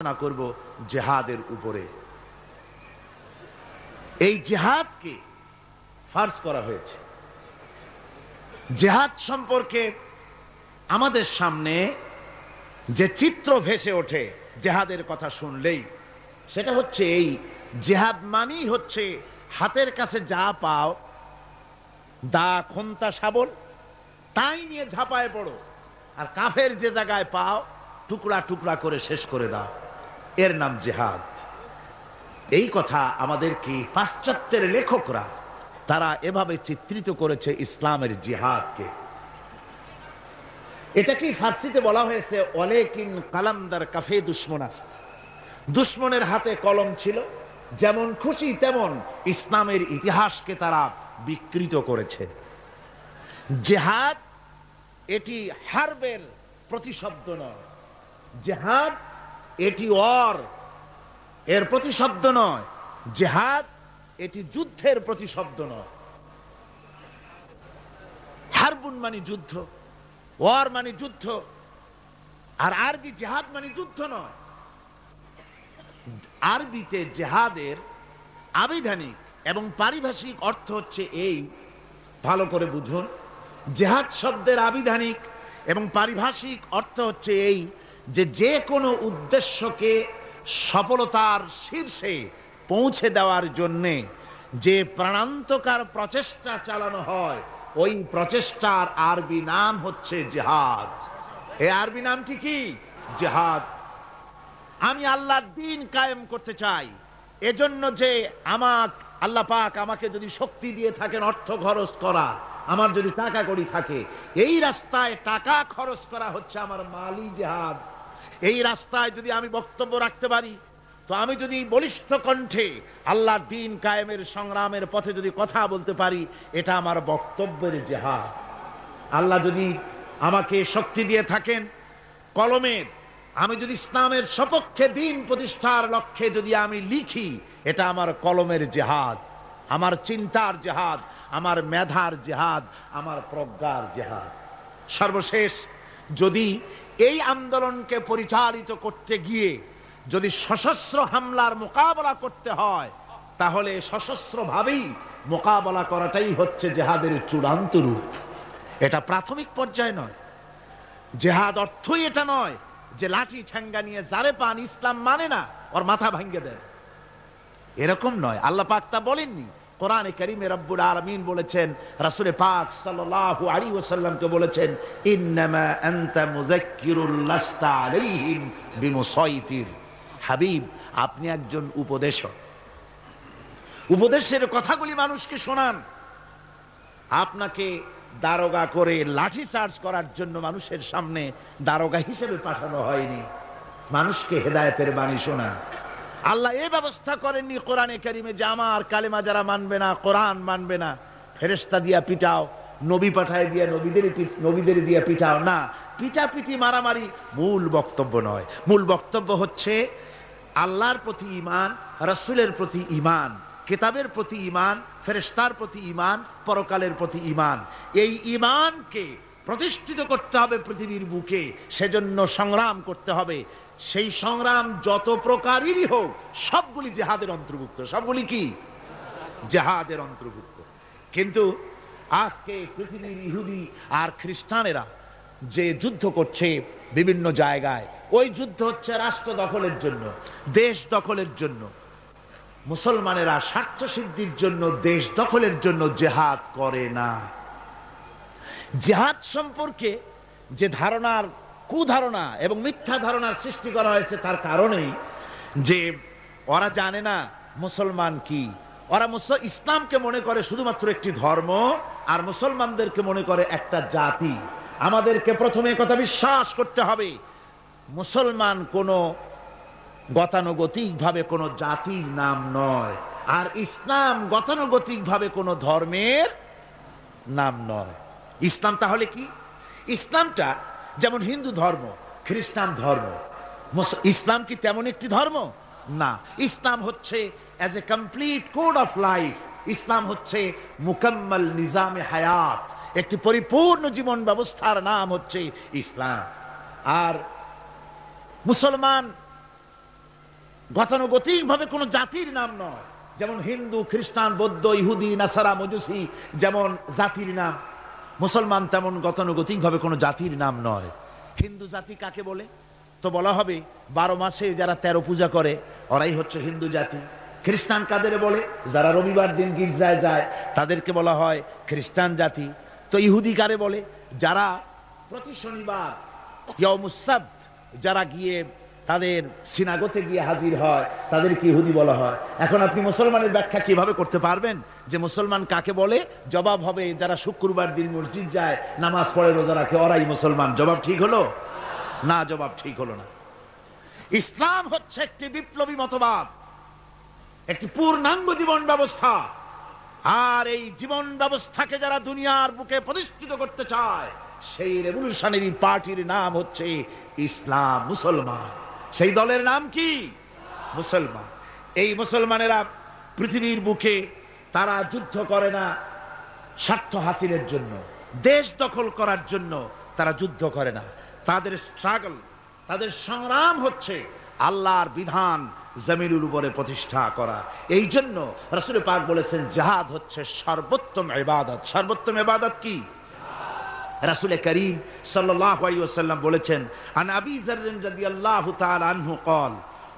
আলোচনা করব জিহাদের উপরে। এই জিহাদকে ফার্জ করা হয়েছে। জিহাদ সম্পর্কে আমাদের সামনে যে চিত্র ভেসে ওঠে জিহাদের কথা শুনলেই, সেটা হচ্ছে এই জিহাদ মানেই হচ্ছে হাতের কাছে যা পাও, দা খন্তা শাবল, তাই নিয়ে ঝাঁপায় পড়ো, আর কাফের যে জায়গায় পাও টুকরা টুকরা করে শেষ করে দাও। এর নাম জিহাদ। এই কথা আমাদেরকে পাশ্চাত্যের লেখকরা তারা এভাবে চিত্রিত করেছে ইসলামের জিহাদকে। এটাকে ফার্সিতে বলা হয়েছে ওয়ালাকিন কালামদার কাফে দুশমনাস্ত। দুশমনের হাতে কলম ছিল, যেমন খুশি তেমন ইসলামের ইতিহাসকে তারা বিকৃত করেছে। জিহাদ এটি হারবের প্রতিশব্দ নয়, জিহাদ এটি এর প্রতিশব্দ নয়, জিহাদ এটি যুদ্ধের প্রতিশব্দ নয়। হারবুন মানে যুদ্ধ, ওয়ার মানে যুদ্ধ, আর আরবি জিহাদ মানে যুদ্ধ নয়। আরবিতে জিহাদের আবিধানিক এবং পারিভাষিক অর্থ হচ্ছে এই, ভালো করে বুঝুন। জিহাদ শব্দের আবিধানিক এবং পারিভাষিক অর্থ হচ্ছে এই যে যে কোনো উদ্দেশ্যকে সফলতার শীর্ষে পৌঁছে দেওয়ার জন্যে যে প্রাণান্তকার প্রচেষ্টা চালানো হয়, ওই প্রচেষ্টার আরবি নাম হচ্ছে জিহাদ। এই আরবি নামটি কি? জিহাদ। আমি আল্লাহর দ্বীন কায়েম করতে চাই, এজন্য যে আল্লাহ পাক আমাকে যদি শক্তি দিয়ে থাকেন অর্থ খরচ করা, আমার যদি টাকা কড়ি থাকে, এই রাস্তায় টাকা খরচ করা হচ্ছে আমার মালি জিহাদ। এই রাস্তায় যদি আমি বক্তব্য রাখতে পারি, তো আমি যদি বলিষ্ঠ কণ্ঠে আল্লাহর দ্বীন কায়েমের সংগ্রামের পথে যদি কথা বলতে পারি, এটা আমার বক্তব্যের জিহাদ। আল্লাহ যদি আমাকে শক্তি দিয়ে থাকেন কলমের, আমি যদি ইসলামের সপক্ষে দ্বীন প্রতিষ্ঠার লক্ষ্যে যদি আমি লিখি, এটা আমার কলমের জিহাদ, আমার চিন্তার জিহাদ, আমার মেধার জিহাদ, আমার প্রজ্ঞার জিহাদ। সর্বশেষ যদি এই আন্দোলনকে পরিচালিত করতে গিয়ে যদি সশস্ত্র হামলার মোকাবেলা করতে হয়, তাহলে সশস্ত্রভাবেই মোকাবেলা করাটাই হচ্ছে জিহাদের চূড়ান্ত রূপ। এটা প্রাথমিক পর্যায়ে নয়। জিহাদ অর্থই এটা নয় যে লাঠি ঠ্যাঙ্গা নিয়ে যারে পান ইসলাম মানে না ওর মাথা ভাঙ্গে দেন, এরকম নয়। আল্লাহ পাক তা বলেননি। কোরআনে কারীমে রব্বুল আলামিন বলেছেন, রাসূল পাক সাল্লাল্লাহু আলাইহি ওয়াসাল্লামকে বলেছেন, ইন্নামা আনতা মুযাক্কিরুল লাস্তা আলাইহিম বিমুসাইতির। হাবিব, আপনি একজন উপদেশক, উপদেশের কথাগুলি মানুষকে শোনান। আপনাকে দারোগা করে লাঠি চার্জ করার জন্য মানুষের সামনে দারোগা হিসেবে পাঠানো হয়নি, মানুষকে হেদায়েতের বাণী শোনান। আল্লাহ এই ব্যবস্থা করেননি কোরআনে কারীমে যে আমার কালেমা যারা মানবে না, কোরআন মানবে না, ফেরেশতা দিয়া পিটাও, নবী পাঠায় দিয়া নবীদের দিয়া পিটাও। না, পিটাপিটি মারামারি মূল বক্তব্য নয়। মূল বক্তব্য হচ্ছে আল্লাহর প্রতি ঈমান, রাসূলের প্রতি ঈমান, কিতাবের প্রতি ঈমান, ফেরেশতার প্রতি ঈমান, পরকালের প্রতি ঈমান। এই ঈমানকে প্রতিষ্ঠিত করতে হবে পৃথিবীর বুকে, সেজন্য সংগ্রাম করতে হবে। সেই সংগ্রাম যত প্রকারেরই হোক, সবগুলি জিহাদের অন্তর্ভুক্ত। সবগুলি কি? জিহাদের অন্তর্ভুক্ত। কিন্তু আজকে পৃথিবীর ইহুদি আর খ্রিস্টানেরা যে যুদ্ধ করছে বিভিন্ন জায়গায়, ওই যুদ্ধ হচ্ছে রাষ্ট্র দখলের জন্য, দেশ দখলের জন্য। মুসলমানেরা স্বার্থ সিদ্ধির জন্য, দেশ দখলের জন্য জিহাদ করে না। জিহাদ সম্পর্কে যে ধারণার কুধারণা এবং মিথ্যা ধারণার সৃষ্টি করা হয়েছে, তার কারণেই যে ওরা জানে না মুসলমান কি। ওরা ইসলামকে মনে করে শুধুমাত্র একটি ধর্ম, আর মুসলমানদেরকে মনে করে একটা জাতি। আমাদেরকে প্রথমে কথা বিশ্বাস করতে হবে, মুসলমান কোনো গতানুগতিক ভাবে কোনো জাতির নাম নয়, আর ইসলাম গতানুগতিক ভাবে কোনো ধর্মের নাম নয়। ইসলাম তাহলে কি? ইসলামটা যেমন হিন্দু ধর্ম, খ্রিস্টান ধর্ম, ইসলাম কি তেমন একটি ধর্ম? না। ইসলাম হচ্ছে as a complete code of life. ইসলাম হচ্ছে মুকাম্মাল নিজামে হায়াত, একটি পরিপূর্ণ জীবন ব্যবস্থার নাম হচ্ছে ইসলাম। আর মুসলমান গতানুগতিক ভাবে কোন জাতির নাম নয়। যেমন হিন্দু, খ্রিস্টান, বৌদ্ধ, ইহুদি, নাসারা, মজুসি যেমন জাতির নাম, মুসলমান তেমন গতানুগতিক ভাবে কোন জাতির নাম নয়। হিন্দু জাতি কাকে বলে? তো বলা হবে 12 মাসে যারা 13 পূজা করে ওরাই হচ্ছে হিন্দু জাতি। খ্রিস্টান কাদের বলে? যারা রবিবার দিন গির্জায় যায় তাদেরকে বলা হয় খ্রিস্টান জাতি। তো ইহুদি কারে বলে? যারা প্রতি শনিবার ইয়াউমুস সাব্ত যারা গিয়ে তাদের সিনাগোতে গিয়ে হাজির হয় তাদেরকে ইহুদি বলা হয়। এখন আপনি মুসলমানের ব্যাখ্যা কিভাবে করতে পারবেন যে মুসলমান কাকে বলে? জবাব হবে যারা শুক্রবার দিন মসজিদ যায়, নামাজ পড়ে, রোজা রাখে, ওরাই মুসলমান। জবাব ঠিক হলো না? জবাব ঠিক হলো না। ইসলাম হচ্ছে একটি বিপ্লবী মতবাদ, একটি পূর্ণাঙ্গ জীবন ব্যবস্থা। আর এই জীবন ব্যবস্থাকে যারা দুনিয়ার বুকে প্রতিষ্ঠিত করতে চায় সেই রেভলিউশনারি পার্টির নাম হচ্ছে ইসলাম, মুসলমান। সেই দলের নাম কি? মুসলমান। এই মুসলমানেরা পৃথিবীর বুকে তারা যুদ্ধ করে না স্বার্থ হাসিলের জন্য, দেশ দখল করার জন্য তারা যুদ্ধ করে না। তাদের স্ট্রাগল, তাদের সংগ্রাম হচ্ছে আল্লাহর বিধান জমিনের উপরে প্রতিষ্ঠা করা। এই জন্য রাসূল পাক বলেছেন জিহাদ হচ্ছে সর্বোত্তম ইবাদত। সর্বোত্তম ইবাদত কি? রাসূল করিম সাল্লাল্লাহু আলাইহি ওয়াসাল্লাম বলেছেন, আন আবি যার রাদিয়াল্লাহু তাআলা আনহু قال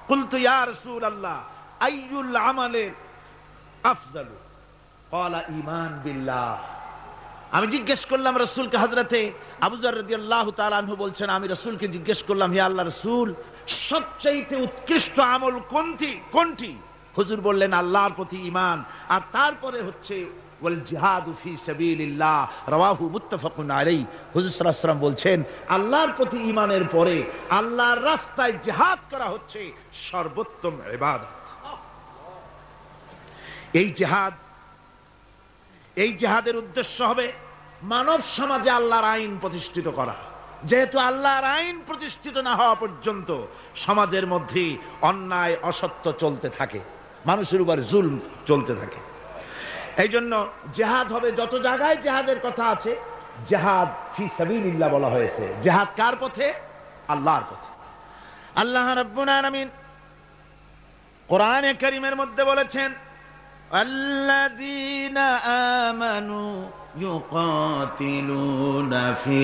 قلت يا رسول الله اي العمل افضل قال ايمان بالله। আমি জিজ্ঞেস করলাম রাসূলকে, হযরতে আবু যার রাদিয়াল্লাহু তাআলা আনহু বলছেন আমি রাসূলকে জিজ্ঞেস করলাম, হে আল্লাহর রাসূল সবচেয়ে উৎকৃষ্ট আমল কোনটি? হুজুর বললেন আল্লাহর প্রতি ঈমান, আর তারপরে হচ্ছে ওয়াল জিহাদু ফি সাবিলিল্লাহ, রাওয়াহু মুত্তাফাকুন আলাইহি। হুজুর সাল্লাল্লাহু আলাইহি ওয়াসাল্লাম বলছেন আল্লাহর প্রতি ঈমানের পরে আল্লাহর রাস্তায় জিহাদ করা হচ্ছে সর্বোত্তম ইবাদত। এই জিহাদের উদ্দেশ্য হবে মানব সমাজে আল্লাহর আইন প্রতিষ্ঠিত করা। যেহেতু আল্লাহর আইন প্রতিষ্ঠিত না হওয়া পর্যন্ত সমাজের মধ্যে অন্যায়, অসত্য চলতে থাকে, মানুষের উপর জুলম চলতে থাকে। এই জন্য জিহাদ হবে, যত জায়গায় জিহাদের কথা আছে জিহাদ ফি সাবিলিল্লাহ বলা হয়েছে। জিহাদ কার পথে? আল্লাহর পথে। আল্লাহ রাব্বুল আলামিন কোরআনে কারীমের মধ্যে বলেছেন আল্লাযীনা আমানু ইউকাতিলুনা ফি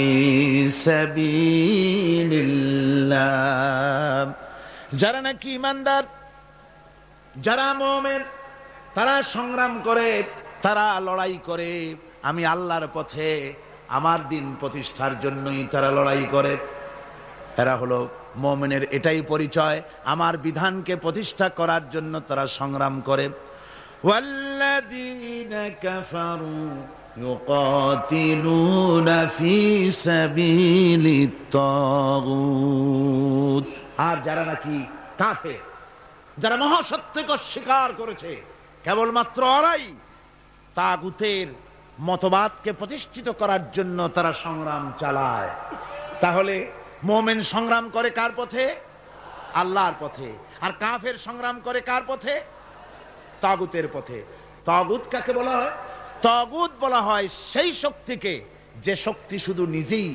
সাবিলিল্লাহ। যারা নাকি ঈমানদার, যারা মুমিন, তারা সংগ্রাম করে, তারা লড়াই করে আমি আল্লাহর পথে, আমার দিন প্রতিষ্ঠার জন্যই তারা লড়াই করে। এরা হলো মুমিনের এটাই পরিচয়, আমার বিধানকে প্রতিষ্ঠা করার জন্য তারা সংগ্রাম করে। ওয়াল্লাযীনা কাফারু ইউকাতিলুনা ফি সাবিলিত তাগুত। আর যারা নাকি কাফের, যারা মহাসত্যকে অস্বীকার করেছে, কেবলমাত্র ওরাই তাগুতের মতবাদকে প্রতিষ্ঠিত করার জন্য তারা সংগ্রাম চালায়। তাহলে মুমিন সংগ্রাম করে কার পথে? আল্লাহর পথে। আর কাফের সংগ্রাম করে কার পথে? তাগুতের পথে। তাগুত কাকে বলা হয়? তাগুত বলা হয় সেই শক্তিকে যে শক্তি শুধু নিজেই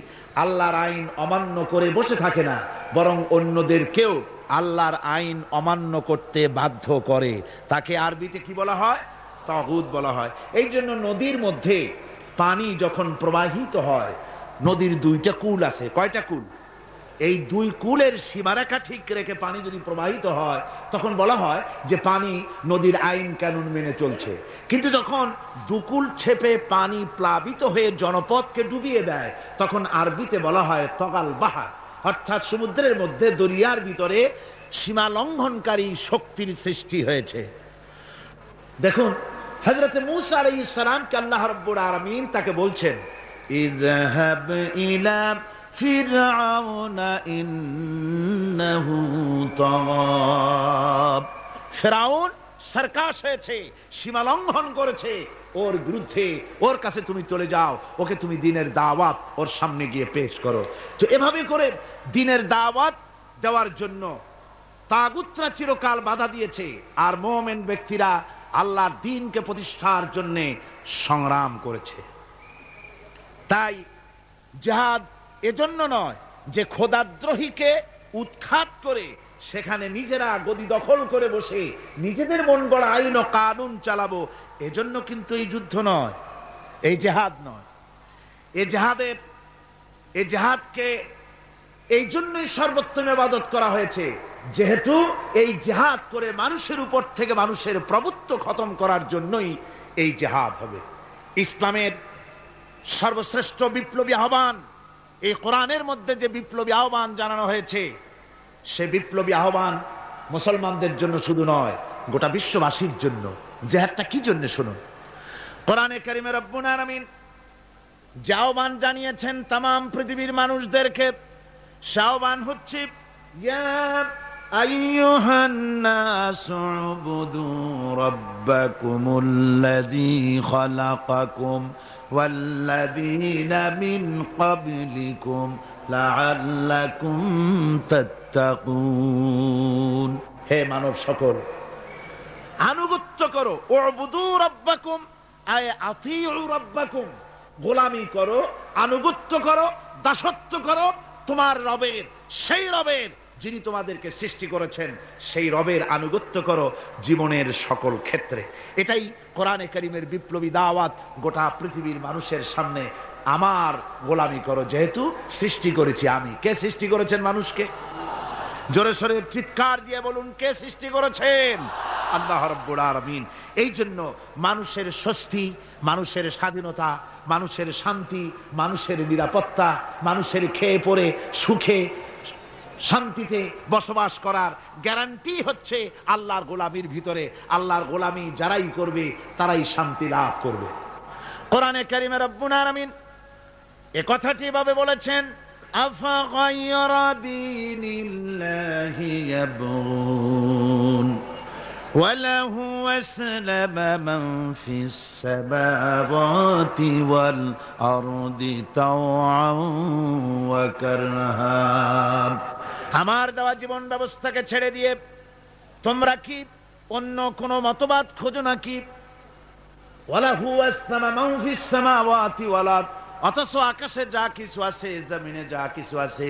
আল্লাহর আইন অমান্য করে বসে থাকে না, বরং অন্যদেরকেও আল্লাহর আইন অমান্য করতে বাধ্য করে। তাকে আরবিতে কি বলা হয়? তাগুত বলা হয়। এই জন্য নদীর মধ্যে পানি যখন প্রবাহিত হয়, নদীর দুইটা কূল আছে। কয়টা কূল? এই দুই কূলের সীমারেখা ঠিক রেখে পানি যদি প্রবাহিত হয় তখন বলা হয় যে পানি নদীর আইন কানুন মেনে চলছে। কিন্তু যখন দুকুল ছেপে পানি প্লাবিত হয়ে জনপদকে ডুবিয়ে দেয় তখন আরবিতে বলা হয় তগাল বাহার, অর্থাৎ সমুদ্রের মধ্যে, দরিয়ার ভিতরে সীমা লঙ্ঘনকারী শক্তির সৃষ্টি হয়েছে। দেখুন হযরত মূসা আলাইহিস সালামকে আল্লাহ রাব্বুল আলামিন তাকে বলছেন ইযহাব ইলা ফিরআউনা ইন্নাহু তাগাব। ফিরআউন সরকাশ হয়েছে, সীমা লঙ্ঘন করেছে, ওর বিরুদ্ধে, ওর কাছে তুমি চলে যাও, ওকে তুমি দ্বীনের দাওয়াত ওর সামনে গিয়ে পেশ করো। তো এভাবে করে দ্বীনের দাওয়াত দেওয়ার জন্য তাগুতরা চিরকাল বাধা দিয়েছে, আর মুমিন ব্যক্তিরা আল্লাহর দ্বীনকে প্রতিষ্ঠার জন্য সংগ্রাম করেছে। তাই জিহাদ এজন্য নয় যে খোদাদ্রোহীকে উৎখাত করে সেখানে নিজেরা গদি দখল করে বসে নিজেদের মন গড়া আইন ও কানুন চালাবো, এজন্য কিন্তু এই যুদ্ধ নয়, এই জেহাদ নয়। এই জেহাদকে এই জন্যই সর্বোত্তম ইবাদত করা হয়েছে, যেহেতু এই জেহাদ করে মানুষের উপর থেকে মানুষের প্রভুত্ব খতম করার জন্যই এই জেহাদ হবে। ইসলামের সর্বশ্রেষ্ঠ বিপ্লবী আহ্বান, এই কোরআনের মধ্যে যে বিপ্লবী আহ্বান জানানো হয়েছে, সে বিপ্লবী আহ্বান মুসলমানদের জন্য শুধু নয়, গোটা বিশ্ববাসীর জন্য। জেহাদটা কি জন্য শুনুন। কোরআনে কারিমে রব্বুল আলামিন যে আহ্বান জানিয়েছেন তামাম পৃথিবীর মানুষদেরকে, সে আহ্বান হচ্ছে ইয়া আইয়ুহান নাসু উবুদু রাব্বাকুমুল্লাযী খালাকাকুম ওয়াল্লাযীনা মিন ক্বাবলিকুম লাআল্লাকুম তাত্তাকুন। হে মানব সকল, আনুগত্য করো, উবুদু রাব্বাকুম আয় আতিউ রাব্বাকুম, গোলামি করো, আনুগত্য করো, দাসত্ব করো তোমার রবের, সেই রবের যিনি তোমাদেরকে সৃষ্টি করেছেন, সেই রবের আনুগত্য করো জীবনের সকল ক্ষেত্রে। এটাই কোরআনে কারীমের বিপ্লবী দাওয়াত গোটা পৃথিবীর মানুষের সামনে। আমার গোলামি করো, যেহেতু সৃষ্টি করেছি আমি। কে সৃষ্টি করেছেন মানুষকে? জোরে সোরে চিৎকার দিয়ে বলুন, কে সৃষ্টি করেছেন? আল্লাহ রাব্বুল আলামিন। এই জন্য মানুষের স্বস্তি, মানুষের স্বাধীনতা, মানুষের শান্তি, মানুষের নিরাপত্তা, মানুষের খেয়ে পরে সুখে শান্তিতে বসবাস করার গ্যারান্টি হচ্ছে আল্লাহর গোলামির ভিতরে। আল্লাহর গোলামি যারাই করবে তারাই শান্তি লাভ করবে। কোরআনে কারীমে রব্বুল আলামিন এ কথাটি এভাবে বলেছেন, আফা গায়রা দীনিল্লাহি ইয়াবগুন وله أسلم من في السماوات والأرض طوعا وكرها। আমার দেওয়া জীবন ব্যবস্থাকে ছেড়ে দিয়ে তোমরা কি অন্য কোন মতবাদ খোঁজো নাকি? ওয়ালাহু আসলামা মান ফিস সামাওয়াতি ওয়াল আরদ, অথচ আকাশে যা কিছু আছে, জমিনে যা কিছু আছে,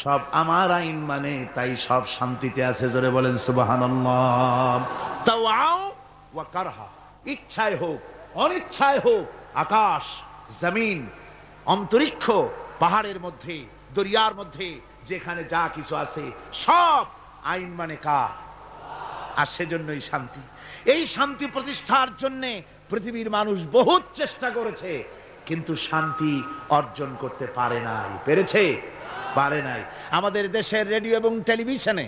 সব আমার আইন মানে, তাই সব শান্তিতে আছে। জোরে বলেন সুবহানাল্লাহ। তাওআও ওয়া কারহা, ইচ্ছায় হোক অনিচ্ছায় হোক, আকাশ জমিন অন্তরিক্ষ পাহাড়ের মধ্যে দরিয়ার মধ্যে যেখানে যা কিছু আছে সব আইন মানে কার? আর সেজন্যই শান্তি। এই শান্তি প্রতিষ্ঠার জন্য পৃথিবীর মানুষ বহুত চেষ্টা করেছে, কিন্তু শান্তি অর্জন করতে পারে নাই। পেরেছে? পারে নাই। আমাদের দেশের রেডিও এবং টেলিভিশনে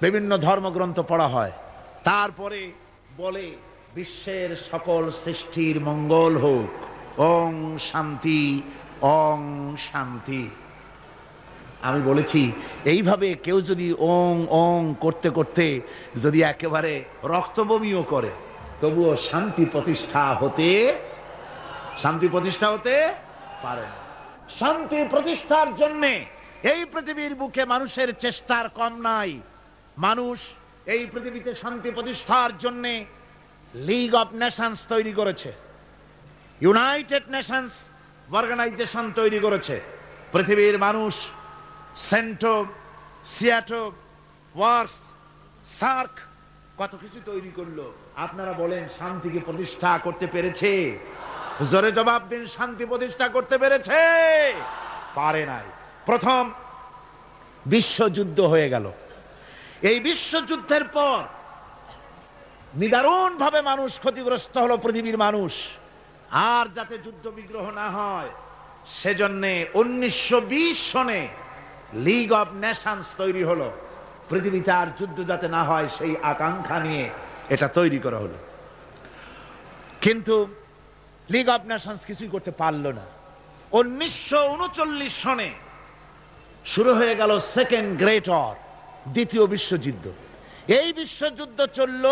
বিভিন্ন ধর্মগ্রন্থ পড়া হয়, তারপরে বলে বিশ্বের সকল সৃষ্টির মঙ্গল হোক, ওং শান্তি, ওং শান্তি। আমি বলেছি, এইভাবে কেউ যদি ওং ওং করতে করতে যদি একেবারে রক্তবমিও করে, তবুও শান্তি প্রতিষ্ঠা হতে পারে না। শান্তি প্রতিষ্ঠার জন্য এই পৃথিবীর বুকে মানুষের চেষ্টার কম নাই। মানুষ এই পৃথিবীতে শান্তি প্রতিষ্ঠার জন্য লিগ অফ নেশনস তৈরি করেছে, ইউনাইটেড নেশনস অর্গানাইজেশন তৈরি করেছে। পৃথিবীর মানুষ সেন্টো, সিয়াটো, ওয়ার্স, সার্ক কত কিছু তৈরি করলো। আপনারা বলেন, শান্তিকে প্রতিষ্ঠা করতে পেরেছে? জোরে জবাব দিন, শান্তি প্রতিষ্ঠা করতে পেরেছে? পারে নাই। প্রথম বিশ্বযুদ্ধ হয়ে গেল। এই বিশ্বযুদ্ধের পর নিদারুণ ভাবে মানুষ ক্ষতিগ্রস্ত হলো, পৃথিবীর মানুষ। আর যাতে যুদ্ধ বিগ্রহ না হয় সেজন্য 1920 সনে লিগ অফ নেশনস তৈরি হলো। পৃথিবীতে আর যুদ্ধ যাতে না হয় সেই আকাঙ্ক্ষা নিয়ে এটা তৈরি করা হলো। কিন্তু লিগ অফ নেশনস কিছুই করতে পারল না। 1939 সনে শুরু হয়ে গেল সেকেন্ড গ্রেট ওয়ার, দ্বিতীয় বিশ্বযুদ্ধ। এই বিশ্বযুদ্ধ চলল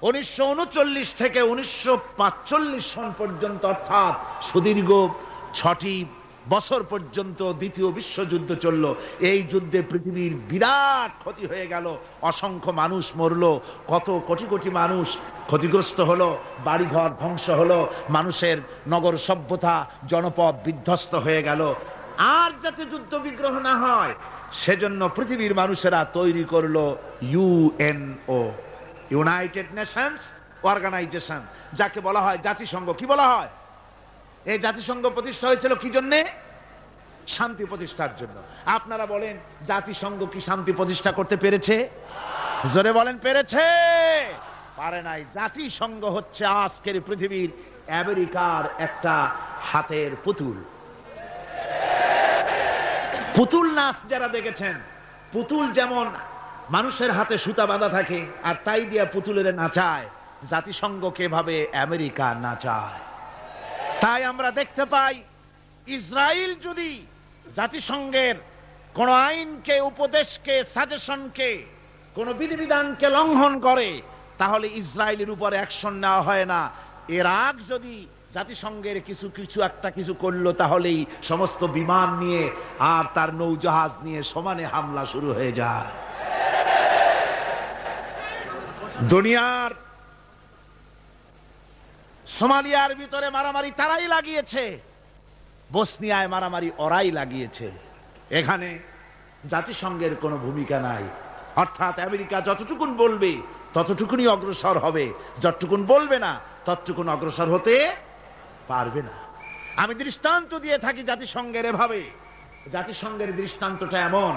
1939 থেকে 1945 সন পর্যন্ত, অর্থাৎ সুদীর্ঘ 6টি বছর পর্যন্ত দ্বিতীয় বিশ্বযুদ্ধ চলল। এই যুদ্ধে পৃথিবীর বিরাট ক্ষতি হয়ে গেল, অসংখ্য মানুষ মরল, কত কোটি কোটি মানুষ ক্ষতিগ্রস্ত হলো, বাড়িঘর ধ্বংস হলো, মানুষের নগর সভ্যতা জনপদ বিধ্বস্ত হয়ে গেল। আর যাতে যুদ্ধ বিগ্রহ না হয় সেজন্য পৃথিবীর মানুষেরা তৈরি করলো ইউএনও, ইউনাইটেড নেশনস অর্গানাইজেশন, যাকে বলা হয় জাতিসংঘ। কি বলা হয়? এই জাতিসংঘ প্রতিষ্ঠা হয়েছিল কি জন্যে? শান্তি প্রতিষ্ঠার জন্য। আপনারা বলেন জাতিসংঘ কি শান্তি প্রতিষ্ঠা করতে পেরেছে? জোরে বলেন, পেরেছে? পারে নাই। জাতিসংঘ হচ্ছে আজকের পৃথিবীর আমেরিকার একটা হাতের পুতুল। পুতুল নাচ যারা দেখেছেন, পুতুল যেমন মানুষের হাতে সুতা বাঁধা থাকে আর তাই দিয়া পুতুলের নাচায়, জাতিসংঘকে এভাবে আমেরিকা নাচায়। তাই আমরা দেখতে পাই ইসরায়েল যদি জাতিসংঘের কোন আইনকে, উপদেশকে, সাজেশনকে, কোন বিধিবিধানকে লঙ্ঘন করে, তাহলে ইসরায়েলের উপর অ্যাকশন নেওয়া হয় না। ইরাক যদি জাতিসংঘের কিছু করলো, তাহলেই সমস্ত বিমান নিয়ে আর তার নৌজাহাজ নিয়ে সমানে হামলা শুরু হয়ে যায়। দুনিয়ার সোমালিয়ার ভিতরে মারামারি তারাই লাগিয়েছে, বসনিয়ায় মারামারি ওরাই লাগিয়েছে। এখানে জাতিসংঘের কোনো ভূমিকা নাই। অর্থাৎ আমেরিকা যতটুকুন বলবে ততটুকুনই অগ্রসর হবে, যতটুকুন বলবে না ততটুকুন অগ্রসর হতে পারবে না। আমি দৃষ্টান্ত দিয়ে থাকি জাতিসংঘের এভাবে। জাতিসংঘের দৃষ্টান্তটা এমন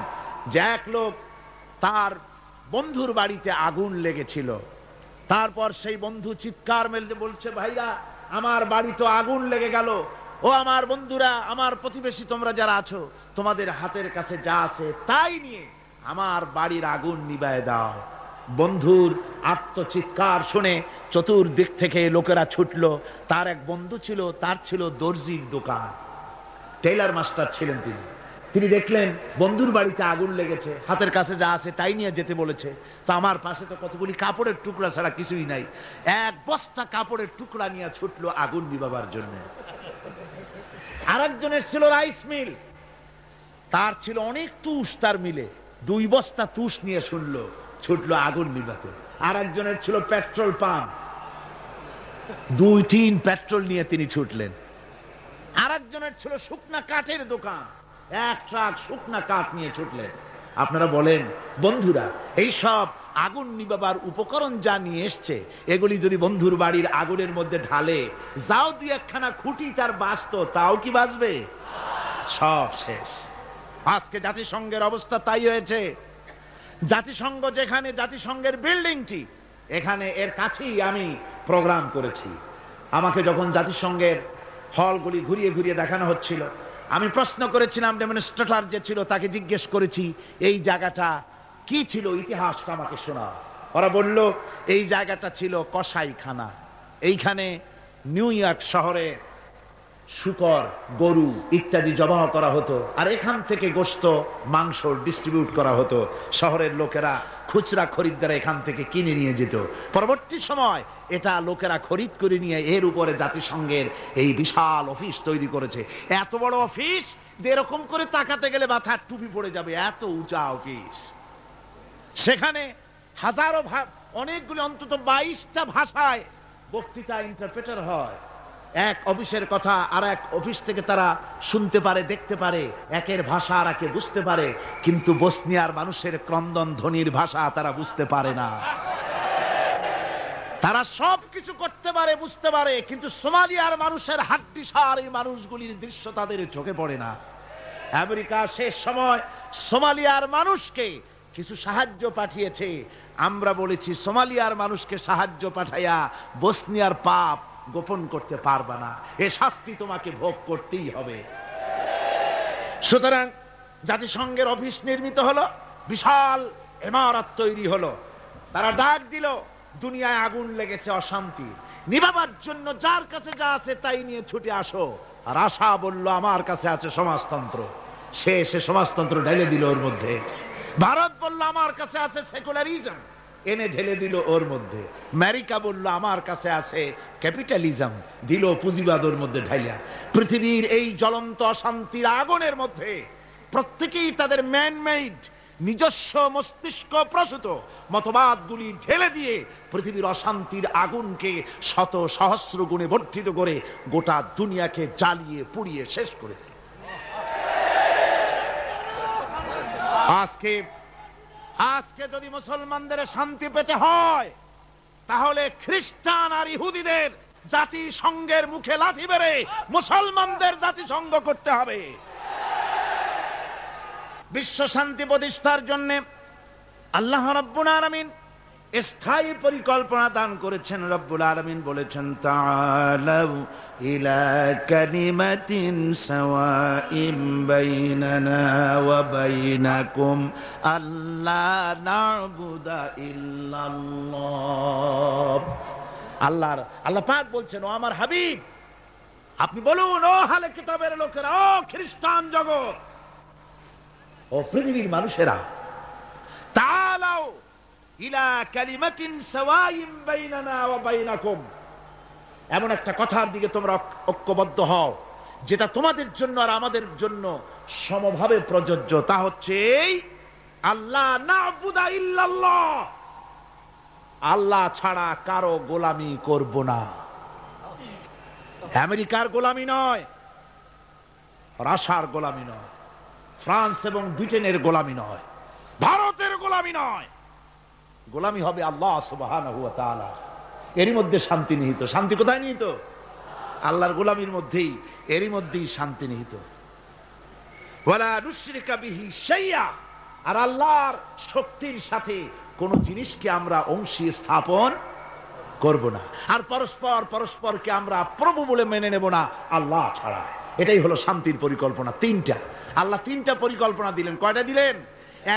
যে এক লোক, তার বন্ধুর বাড়িতে আগুন লেগেছিল। তারপর সেই বন্ধু চিৎকার মেলে বলছে, ভাইরা আমার বাড়ি তো আগুন লেগে গেল, ও আমার বন্ধুরা, আমার প্রতিবেশী, তোমরা যারা আছো, তোমাদের হাতের কাছে যা আছে তাই নিয়ে আমার বাড়ির আগুন নিভায়ে দাও। বন্ধুর আর্তচিৎকার শুনে চতুর্দিক থেকে লোকেরা ছুটলো। তার এক বন্ধু ছিল, তার ছিল দর্জির দোকান, টেইলার মাস্টার ছিলেন তিনি। তিনি দেখলেন বন্ধুর বাড়িতে আগুন লেগেছে, হাতের কাছে যা আছে তাই নিয়ে যেতে বলেছে। তো আমার পাশে তো কতগুলি কাপড়ের টুকরা ছাড়া কিছুই নাই। এক বস্তা কাপড়ের টুকরা নিয়ে ছুটলো আগুন নিভাবার জন্য। আরেকজনের ছিল রাইস মিল, তার ছিল অনেক তুষ তার মিলে, 2 বস্তা তুষ নিয়ে ছুটলো আগুন নিভাতে। আরেকজনের ছিল পেট্রোল পাম্প, 2 টিন পেট্রোল নিয়ে তিনি ছুটলেন। আরেকজনের ছিল শুকনা কাঠের দোকান, 1 ট্রাক শুকনা কাঠ নিয়ে ছুটলেন। আপনারা বলেন বন্ধুরা, এই সব আগুন নিভাবার উপকরণ যা নিয়ে এসছে, এগুলি যদি বন্ধুর বাড়ির আগুনের মধ্যে ঢালে, যাও 2-1খানা খুঁটি তার বাঁচত, তাও কি বাঁচবে? সব শেষ। আজকে জাতিসংঘের অবস্থা তাই হয়েছে। জাতিসংঘ যেখানে, জাতিসংঘের বিল্ডিংটি এখানে, এর কাছেই আমি প্রোগ্রাম করেছি। আমাকে যখন জাতিসংঘের হলগুলি ঘুরিয়ে ঘুরিয়ে দেখানো হচ্ছিল, আমি প্রশ্ন করেছিলাম, ডেমনস্ট্রেটর যে ছিল তাকে জিজ্ঞেস করেছি এই জায়গাটা কি ছিল, ইতিহাসটা আমাকে শোনা। ওরা বলল এই জায়গাটা ছিল কসাইখানা। এইখানে নিউ ইয়র্ক শহরে শুকর, গরু ইত্যাদি জবাহ করা হতো, আর এখান থেকে গোশত, মাংস ডিস্ট্রিবিউট করা হতো। শহরের লোকেরা, খুচরা খরিদ্দার এখান থেকে কিনে নিয়ে যেত। পরবর্তী সময় এটা লোকেরা খরিদ করে নিয়ে এর উপরে জাতিসংঘের এই বিশাল অফিস তৈরি করেছে। এত বড় অফিস, এরকম করে তাকাতে গেলে মাথার টুপি পড়ে যাবে, এত উঁচা অফিস। সেখানে হাজারো, অনেকগুলি, অন্তত 22টা ভাষায় বক্তৃতা ইন্টারপ্রেটার হয়। এক অফিসের কথা আর এক অফিস থেকে তারা শুনতে পারে, দেখতে পারে, একের ভাষা আর একে বুঝতে পারে। কিন্তু বসনিয়ার মানুষের ক্রন্দন ধ্বনির ভাষা তারা বুঝতে পারে না। তারা সব কিছু করতে পারে, বুঝতে পারে, কিন্তু সোমালিয়ার মানুষের হাড্ডিসার এই মানুষগুলির দৃশ্য তাদের চোখে পড়ে না। আমেরিকা শেষ সময় সোমালিয়ার মানুষকে কিছু সাহায্য পাঠিয়েছে। আমরা বলেছি সোমালিয়ার মানুষকে সাহায্য পাঠাইয়া বসনিয়ার পাপ গোপন করতে পারবা না, এ শাস্তি তোমাকে ভোগ করতেই হবে। সুতরাং জাতিসংঘের অফিস নির্মিত হলো, বিশাল ইমারত তৈরি হলো। তারা ডাক দিল, দুনিয়ায় আগুন লেগেছে, অশান্তি নিভাবার জন্য যার কাছে যা আছে তাই নিয়ে ছুটে আসো। আর আশা বলল আমার কাছে আছে সমাজতন্ত্র। সে সমাজতন্ত্র ঢেলে দিল ওর মধ্যে। ভারত বলল আমার কাছে আছে সেকুলারিজম, এনে ঢেলে দিল ওর মধ্যে। আমেরিকা বলল আমার কাছে আছে ক্যাপিটালিজম, দিল পুঁজিবাদ ওর মধ্যে ঢাইলা। পৃথিবীর এই জ্বলন্ত অশান্তির আগুনের মধ্যে প্রত্যেকেই তাদের ম্যানমেড, নিজস্ব মস্তিষ্ক প্রসূত মতবাদগুলি ঢেলে দিয়ে পৃথিবীর অশান্তির আগুনকে শত সহস্র গুণে বর্ধিত করে গোটা দুনিয়াকে জ্বালিয়ে পুড়িয়ে শেষ করে দিল। আজকে যদি মুসলমানদের শান্তি পেতে হয়, তাহলে খ্রিস্টান আর ইহুদিদের জাতিসংঘের মুখে লাথি মেরে মুসলমানদের জাতিসংঘ করতে হবে। বিশ্ব শান্তি প্রতিষ্ঠার জন্য আল্লাহ রাব্বুল আলামিন স্থায়ী পরিকল্পনা দান করেছেন। রব্বুল আলামিন বলেছেন, তাআলাউ ইলা কালিমাতিন সাওয়াইন বাইনানা ওয়া বাইনাকুম আল্লা না'বুদা ইল্লাল্লাহ। আল্লাহ পাক বলছেন, ও আমার হাবিব, আপনি বলুন, ও আহলে কিতাবের লোকেরা, ও খ্রিস্টান জগৎ, ও পৃথিবীর মানুষেরা, তাআলাউ ইলা কালিমাতিন সাওয়াইন বাইনানা ওয়া বাইনাকুম, এমন একটা কথার দিকে তোমরা ঐক্যবদ্ধ হও যেটা তোমাদের জন্য আর আমাদের জন্য সমভাবে প্রযোজ্য। তা হচ্ছে এই, আল্লাহ না'বুদা ইল্লাল্লাহ, আল্লাহ ছাড়া কারো গোলামি করব না। আমেরিকার গোলামি নয়, রাশিয়ার গোলামি নয়, ফ্রান্স এবং ব্রিটেনের গোলামি নয়, ভারতের গোলামি নয়, গোলামি হবে আল্লাহ সুবহানাহু ওয়া তাআলা। এরই মধ্যে শান্তি নিহিত। শান্তি কোথায় নিহিত? আল্লাহর গোলামির মধ্যেই, এরই মধ্যেই শান্তি নিহিত। ওয়ালা নুশরিকা বিহি শাইআ, আর আল্লাহর শক্তির সাথে কোন জিনিসকে আমরা অংশী স্থাপন করব না। আর পরস্পরকে আমরা প্রভু বলে মেনে নেব না আল্লাহ ছাড়া। এটাই হলো শান্তির পরিকল্পনা। তিনটা, আল্লাহ তিনটা পরিকল্পনা দিলেন। কয়টা দিলেন?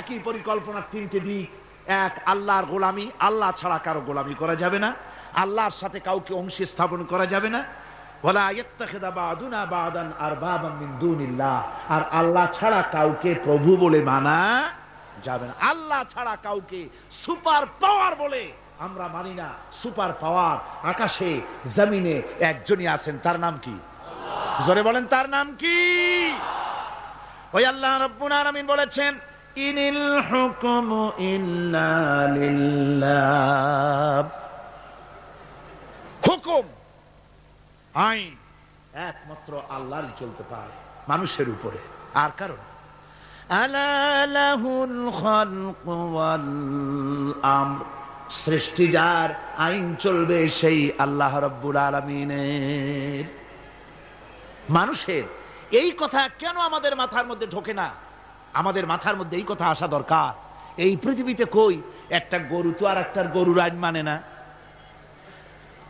একই পরিকল্পনার তিনটে দিক। এক, আল্লাহর গোলামি, আল্লাহ ছাড়া কারো গোলামি করা যাবে না, আল্লাহর সাথে কাউকে অংশী স্থাপন করা যাবে না। ওয়ালা ইয়াত্তাখিযা বা'দুনা বা'দান আরবাবাম মিন দুনিল্লাহ, আর আল্লাহ ছাড়া কাউকে প্রভু বলে মানা যাবে না। আল্লাহ ছাড়া কাউকে সুপার পাওয়ার বলে আমরা মানি না। সুপার পাওয়ার আকাশে জমিনে একজনই আছেন, তার নাম কি? আল্লাহ। জোরে বলেন, তার নাম কি? ওই আল্লাহ রাব্বুল আলামিন বলেছেন, ইনিল হুকমু ইল্লা লিল্লাহ, হুকুম, আইন একমাত্র আল্লাহরই চলতে পারে, মানুষের উপরে আর কারো না। আলা লাহুল খালকু ওয়াল আমর, সৃষ্টি যার, আইন চলবে সেই আল্লাহ রাব্বুল আলামিনের। মানুষের এই কথা কেন আমাদের মাথার মধ্যে ঢোকে না? আমাদের মাথার মধ্যে এই কথা আসা দরকার। এই পৃথিবীতে কই একটা গরু তো আর একটার গরুর আইন মানে না।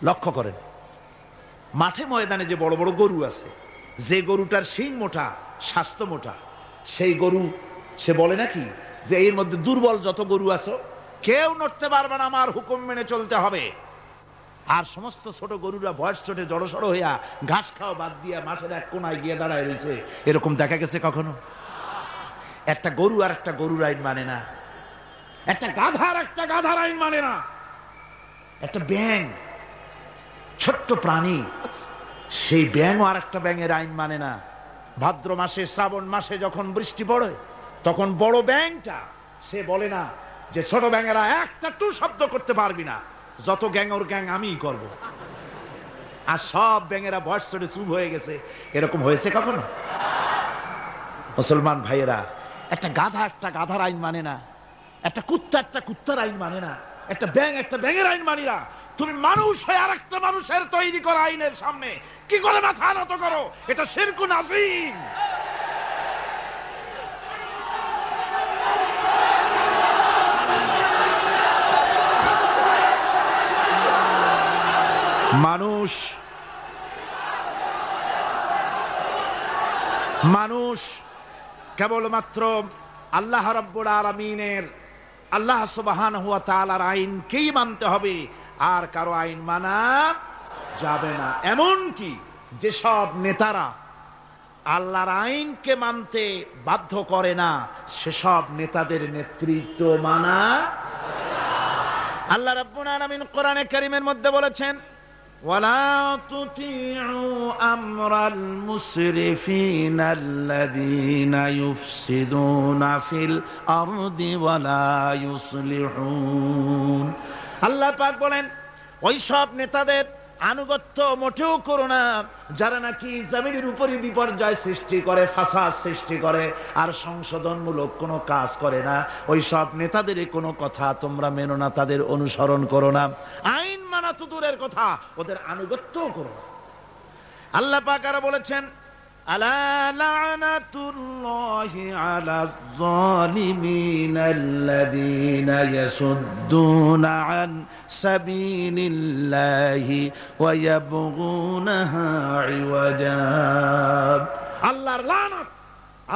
লক্ষ্য করেন, মাঠে ময়দানে যে বড় বড় গরু আছে, যে গরুটার শিং মোটা, স্বাস্থ্য মোটা, সেই গরু সে বলে নাকি যে এর মধ্যে দুর্বল যত গরু আছে কেউ নড়তে পারবে না, আমার হুকুম মেনে চলতে হবে। আর সমস্ত ছোট গরুরা বয়স ছোটে জড়সড় হইয়া ঘাস খাওয়া বাদ দিয়া মাঠের এক কোনায় গিয়ে দাঁড়ায় রয়েছে, এরকম দেখা গেছে কখনো? একটা গরু আর একটা গরুর আইন মানে না, একটা গাধার একটা গাধার আইন মানে না, একটা ব্যাঙ ছোট্ট প্রাণী, সেই ব্যাঙও আর একটা ব্যাঙের আইন মানে না। ভাদ্র মাসে, শ্রাবণ মাসে যখন বৃষ্টি পড়ে, তখন বড় ব্যাঙটা সে বলে না যে ছোট ব্যাঙেরা একটা টু শব্দ করতে পারবি না, যত গ্যাং ওর গ্যাং আমিই করব। আর সব ব্যাঙেরা বয়স ছোটে চুপ হয়ে গেছে, এরকম হয়েছে কখনো? মুসলমান ভাইয়েরা, একটা গাধা একটা গাধার আইন মানে না, একটা কুত্তা একটা কুত্তার আইন মানে না, একটা ব্যাঙ একটা ব্যাঙের আইন মানি না। তুমি মানুষ হয়ে আর একটা মানুষের তৈরি করা আইনের সামনে কি করে মাথা নত করো? এটা শিরকুন আযীম। মানুষ কেবলমাত্র আল্লাহ রাব্বুল আলামিনের, আল্লাহ সুবহানাহু ওয়া তাআলার আইনকেই মানতে হবে, আর কারো আইন মানা যাবে না। এমন কি যেসব নেতারা আল্লাহর আইনকে মানতে বাধ্য করে না, সেসব নেতাদের নেতৃত্ব মানা। আল্লাহ রাব্বুল আলামিন কোরআনে কারীমের মধ্যে বলেছেন, ওয়ালা তুতিউ আমরাল মুসরিফিনাল্লাযীনা ইউফসিদুনা ফিল আরদি ওয়ালা ইউসলিহুন। আল্লাহ পাক বলেন, ওই সব নেতাদের আনুগত্য মোটেও করো না যারা নাকি জমিনের উপরে বিপর্যয় সৃষ্টি করে, ফাসাদ সৃষ্টি করে, আর সংশোধনমূলক কোনো কাজ করে না। ওই সব নেতাদের কোনো কথা তোমরা মেনো না, তাদের অনুসরণ করো না। আইন মানা তো দূরের কথা, ওদের আনুগত্যও করো না। আল্লাহ পাক আরো বলেছেন, আলা লানাতুল্লাহি আলায যালিমিনা আল্লাযীনা ইয়াসুদ্দুনা আন সাবিলিল্লাহি ওয়া ইয়াবগুনাহা ইওয়াজা। আল্লাহর লানত,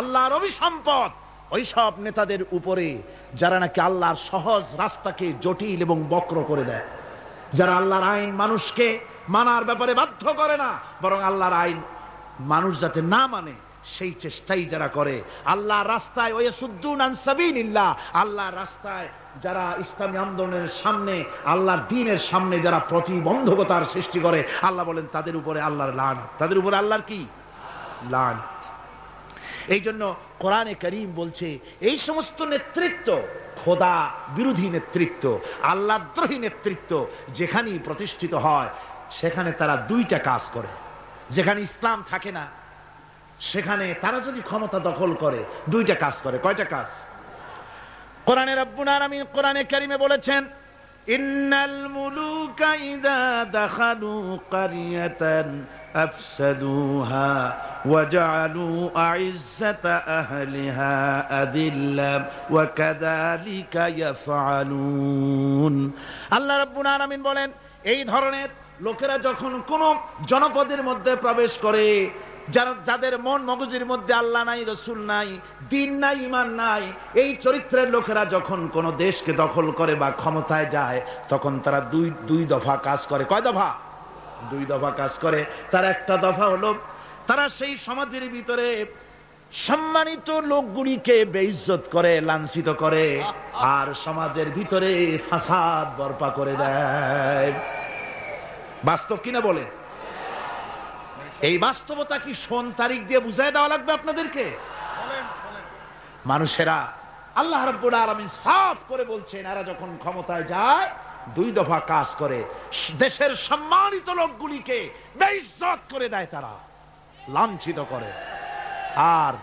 আল্লাহর অভিসম্পদ ওই সব নেতাদের উপরে যারা নাকি আল্লাহর সহজ রাস্তাকে জটিল এবং বক্র করে দেয়, যারা আল্লাহর আইন মানুষকে মানার ব্যাপারে বাধ্য করে না, বরং আল্লাহর আইন মানুষ যাতে না মানে সেই চেষ্টাই যারা করে। আল্লাহর রাস্তায় ওয়াসুদ্দুন আন সাবিলিল্লাহ, আল্লাহর রাস্তায় যারা ইসলামী আন্দোলনের সামনে, আল্লাহর দ্বীনের সামনে যারা প্রতিবন্ধকতার সৃষ্টি করে, আল্লাহ বলেন তাদের উপরে আল্লাহর লানত, তাদের উপরে আল্লাহর কি লানত। এই জন্য কোরআনে কারীম বলছে এই সমস্ত নেতৃত্ব, খোদা বিরোধী নেতৃত্ব, আল্লাহদ্রোহী নেতৃত্ব যেখানেই প্রতিষ্ঠিত হয় সেখানে তারা দুইটা কাজ করে। যেখানে ইসলাম থাকে না সেখানে তারা যদি ক্ষমতা দখল করে দুইটা কাজ করে। কয়টা কাজ? কোরআনে রব্বুল আলামিন কোরআনে কারীমে বলেছেন, ইন্নাল মুলুকা ইযা দাখালু ক্বরিয়াতান আফসাদুহা ওয়া জাআলু আইজ্জাতা আহলিহা আযিল্লা ওয়া কাযালিকা ইয়াফআলুন। আল্লাহ রাব্বুল আলামিন বলেন, এই ধরনের লোকেরা যখন কোন জনপদের মধ্যে প্রবেশ করে, যাদের মন মগজের মধ্যে আল্লাহ নাই, রসুল নাই, দ্বীন নাই, ঈমান নাই, এই চরিত্রের লোকেরা যখন কোন দেশকে দখল করে বা ক্ষমতায় যায়, তখন তারা দুই দফা কাজ করে। কয় দফা? দুই দফা কাজ করে। তার একটা দফা হলো তারা সেই সমাজের ভিতরে সম্মানিত লোকগুলিকে বেইজ্জত করে, লাঞ্ছিত করে, আর সমাজের ভিতরে ফাসাদ বরপা করে দেয়। বাস্তব কিনা বলে? এই বাস্তবতা কি সন তারিখ দিয়ে বুঝাই দেওয়া লাগবে আপনাদেরকে? মানুষেরা আল্লাহ রাব্বুল আলামিন সাফ করে বলছেন, এরা যখন ক্ষমতায় যায় দুই দফা কাজ করে। দেশের সম্মানিত লোকগুলিকে বেইজ্জত করে দেয়, তারা লাঞ্ছিত করে, আর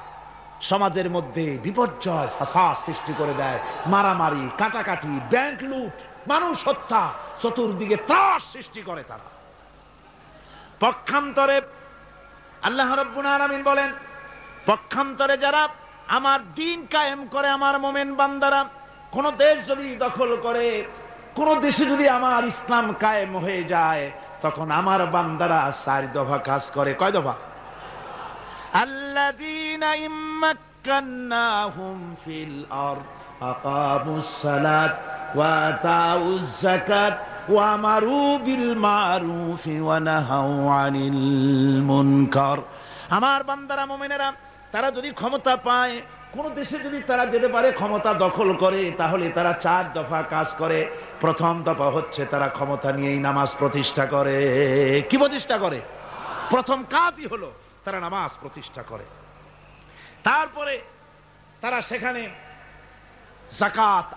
সমাজের মধ্যে বিপর্যয় ফাসাদ সৃষ্টি করে দেয়। মারামারি, কাটাকাটি, ব্যাংক লুট, মানুষ হত্যা, চতুর্দিকে ত্রাস সৃষ্টি করে তারা। পক্ষান্তরে আল্লাহ রাব্বুল আলামিন বলেন, পক্ষান্তরে যারা আমার দ্বীন কায়েম করে, আমার মুমিন বান্দারা কোন দেশ যদি দখল করে, কোন দেশে যদি আমার ইসলাম কায়েম হয়ে যায়, তখন আমার বান্দারা চার দফা কাজ করে। কয় দফা? আল্লাযীনা ইম্মাক্কান্নাহুম ফিল আরদ আকামুস সালাত ওয়া আতাউজ যাকাত ওয়া আমারু বিল মারুফি ওয়া নাহাউ আনিল মুনকার। আমার বান্দারা মুমিনেরা তারা যদি ক্ষমতা পায়, কোন দেশে যদি তারা যেতে পারে, ক্ষমতা দখল করে, তাহলে তারা চার দফা কাজ করে। প্রথম দফা হচ্ছে তারা ক্ষমতা নিয়েই নামাজ প্রতিষ্ঠা করে। কি প্রতিষ্ঠা করে? প্রথম কাজই হলো তারা নামাজ প্রতিষ্ঠা করে। তারপরে তারা সেখানে যাকাত